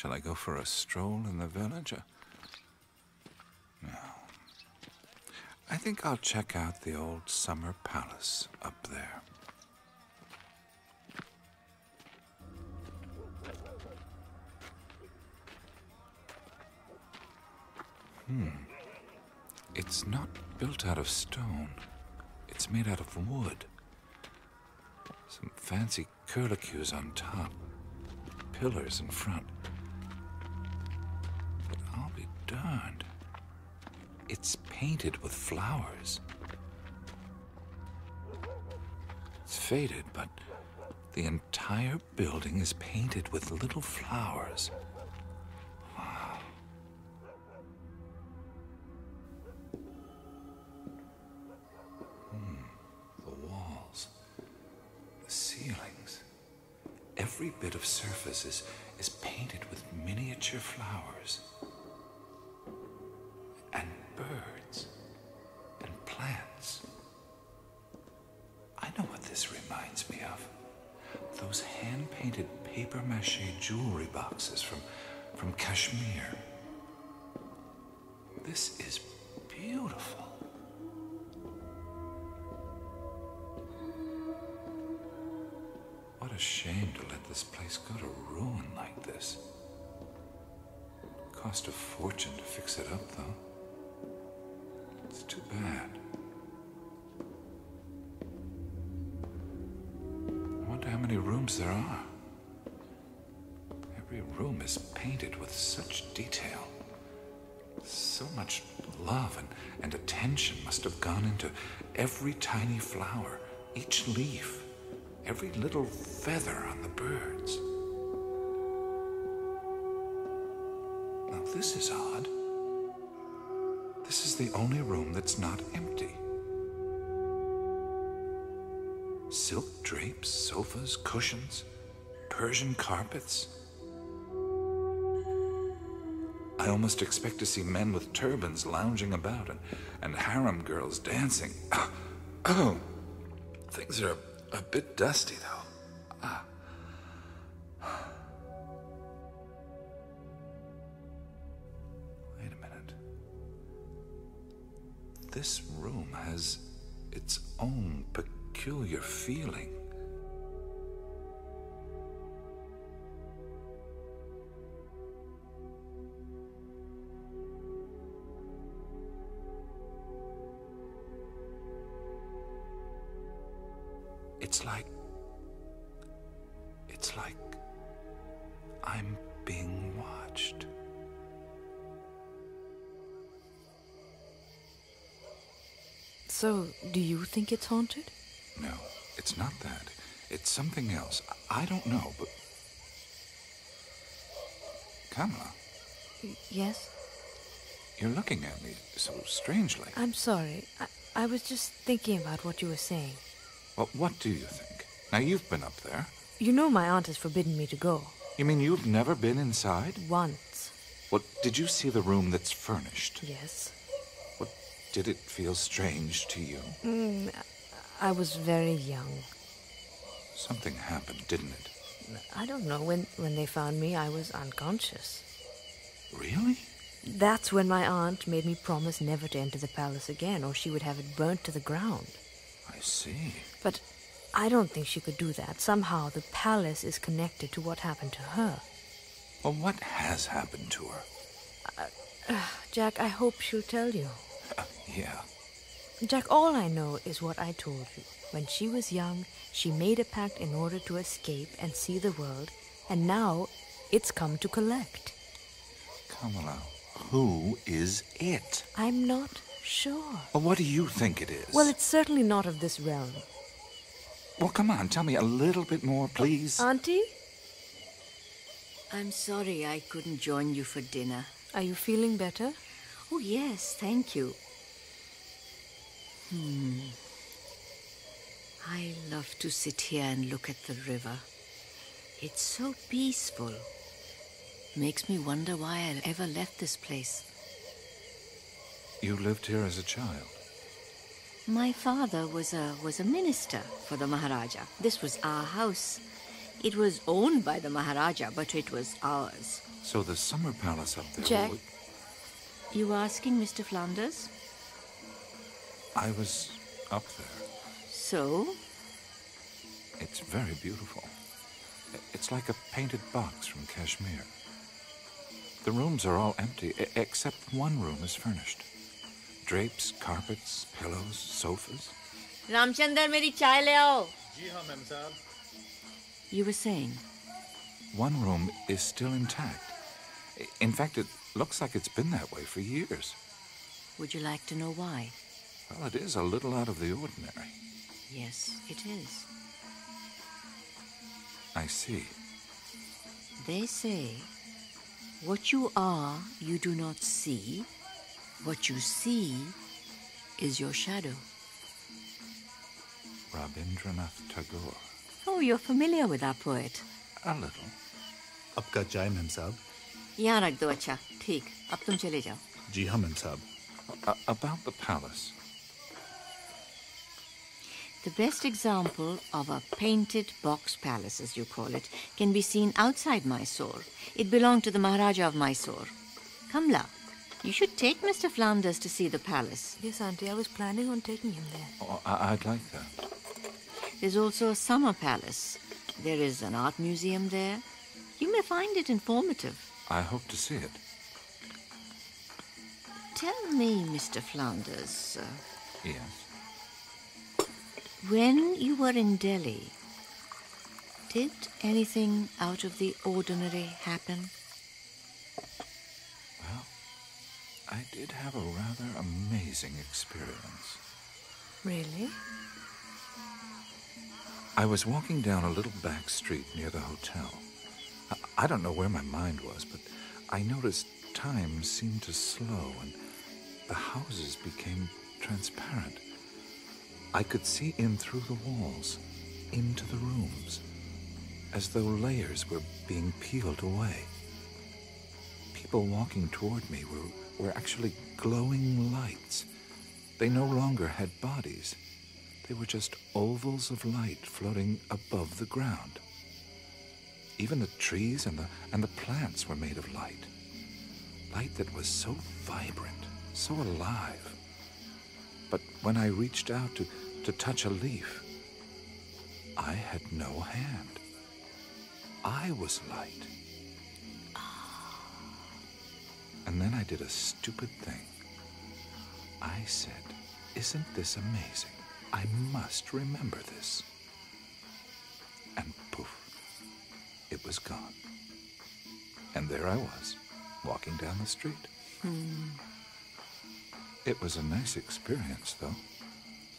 Shall I go for a stroll in the village? No. I think I'll check out the old summer palace up there. It's not built out of stone. It's made out of wood. Some fancy curlicues on top. Pillars in front. But I'll be darned. It's painted with flowers. It's faded, but the entire building is painted with little flowers. Wow. The walls, the ceilings, every bit of surface is painted with miniature flowers. And birds and plants. I know what this reminds me of. Those hand-painted papier-mâché jewelry boxes from Kashmir. This is beautiful. What a shame to let this place go to ruin like this. Cost a fortune to fix it up, though. It's too bad. I wonder how many rooms there are. Every room is painted with such detail. So much love and attention must have gone into every tiny flower, each leaf, every little feather on the birds. Now this is odd. This is the only room that's not empty. Silk drapes, sofas, cushions, Persian carpets. I almost expect to see men with turbans lounging about and harem girls dancing. Oh, things are a bit dusty, though. Wait a minute. This room has its own peculiar feeling. It's like I'm being watched. So, do you think it's haunted? No, it's not that. It's something else. I don't know, but... Kamala? Yes? You're looking at me so strangely. I'm sorry. I was just thinking about what you were saying. Well, what do you think? Now, you've been up there. You know my aunt has forbidden me to go. You mean you've never been inside? Once. Well, did you see the room that's furnished? Yes. Well, did it feel strange to you? I was very young. Something happened, didn't it? I don't know. When they found me, I was unconscious. Really? That's when my aunt made me promise never to enter the palace again, or she would have it burnt to the ground. I see. But I don't think she could do that. Somehow the palace is connected to what happened to her. Well, what has happened to her? Jack, I hope she'll tell you. Yeah. Jack, all I know is what I told you. When she was young, she made a pact in order to escape and see the world, and now it's come to collect. Kamala, who is it? I'm not sure. Well, what do you think it is? Well, it's certainly not of this realm. Well, come on, tell me a little bit more, please. Auntie? I'm sorry I couldn't join you for dinner. Are you feeling better? Oh, yes, thank you. I love to sit here and look at the river. It's so peaceful. Makes me wonder why I ever left this place. You lived here as a child? My father was a minister for the Maharaja. This was our house. It was owned by the Maharaja, but it was ours. So the summer palace up there... Jack? You asking Mr. Flanders? I was up there. So? It's very beautiful. It's like a painted box from Kashmir. The rooms are all empty, except one room is furnished. Drapes, carpets, pillows, sofas. Ramchandar, meri chai le aao. जी हाँ ma'am साहब. You were saying? One room is still intact. In fact, it looks like it's been that way for years. Would you like to know why? Well, it is a little out of the ordinary. Yes, it is. I see. They say, what you are, you do not see. What you see is your shadow. Rabindranath Tagore. Oh, you're familiar with our poet. A little. आपका चाय ma'am साहब. यहाँ रख दो अच्छा. ठीक. अब तुम चले जाओ. जी हाँ मैम साहब. About the palace. The best example of a painted box palace, as you call it, can be seen outside Mysore. It belonged to the Maharaja of Mysore. Kamla, you should take Mr. Flanders to see the palace. Yes, Auntie, I was planning on taking him there. Oh, I'd like that. There's also a summer palace. There is an art museum there. You may find it informative. I hope to see it. Tell me, Mr. Flanders, Yes. when you were in Delhi, did anything out of the ordinary happen? Well, I did have a rather amazing experience. Really? I was walking down a little back street near the hotel. I don't know where my mind was, but I noticed time seemed to slow and the houses became transparent. I could see in through the walls, into the rooms, as though layers were being peeled away. People walking toward me were actually glowing lights. They no longer had bodies. They were just ovals of light floating above the ground. Even the trees and the plants were made of light. Light that was so vibrant, so alive. But when I reached out to touch a leaf, I had no hand. I was light. And then I did a stupid thing. I said, "Isn't this amazing? I must remember this." And poof, it was gone. And there I was, walking down the street. It was a nice experience, though.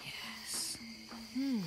Yes. Hmm.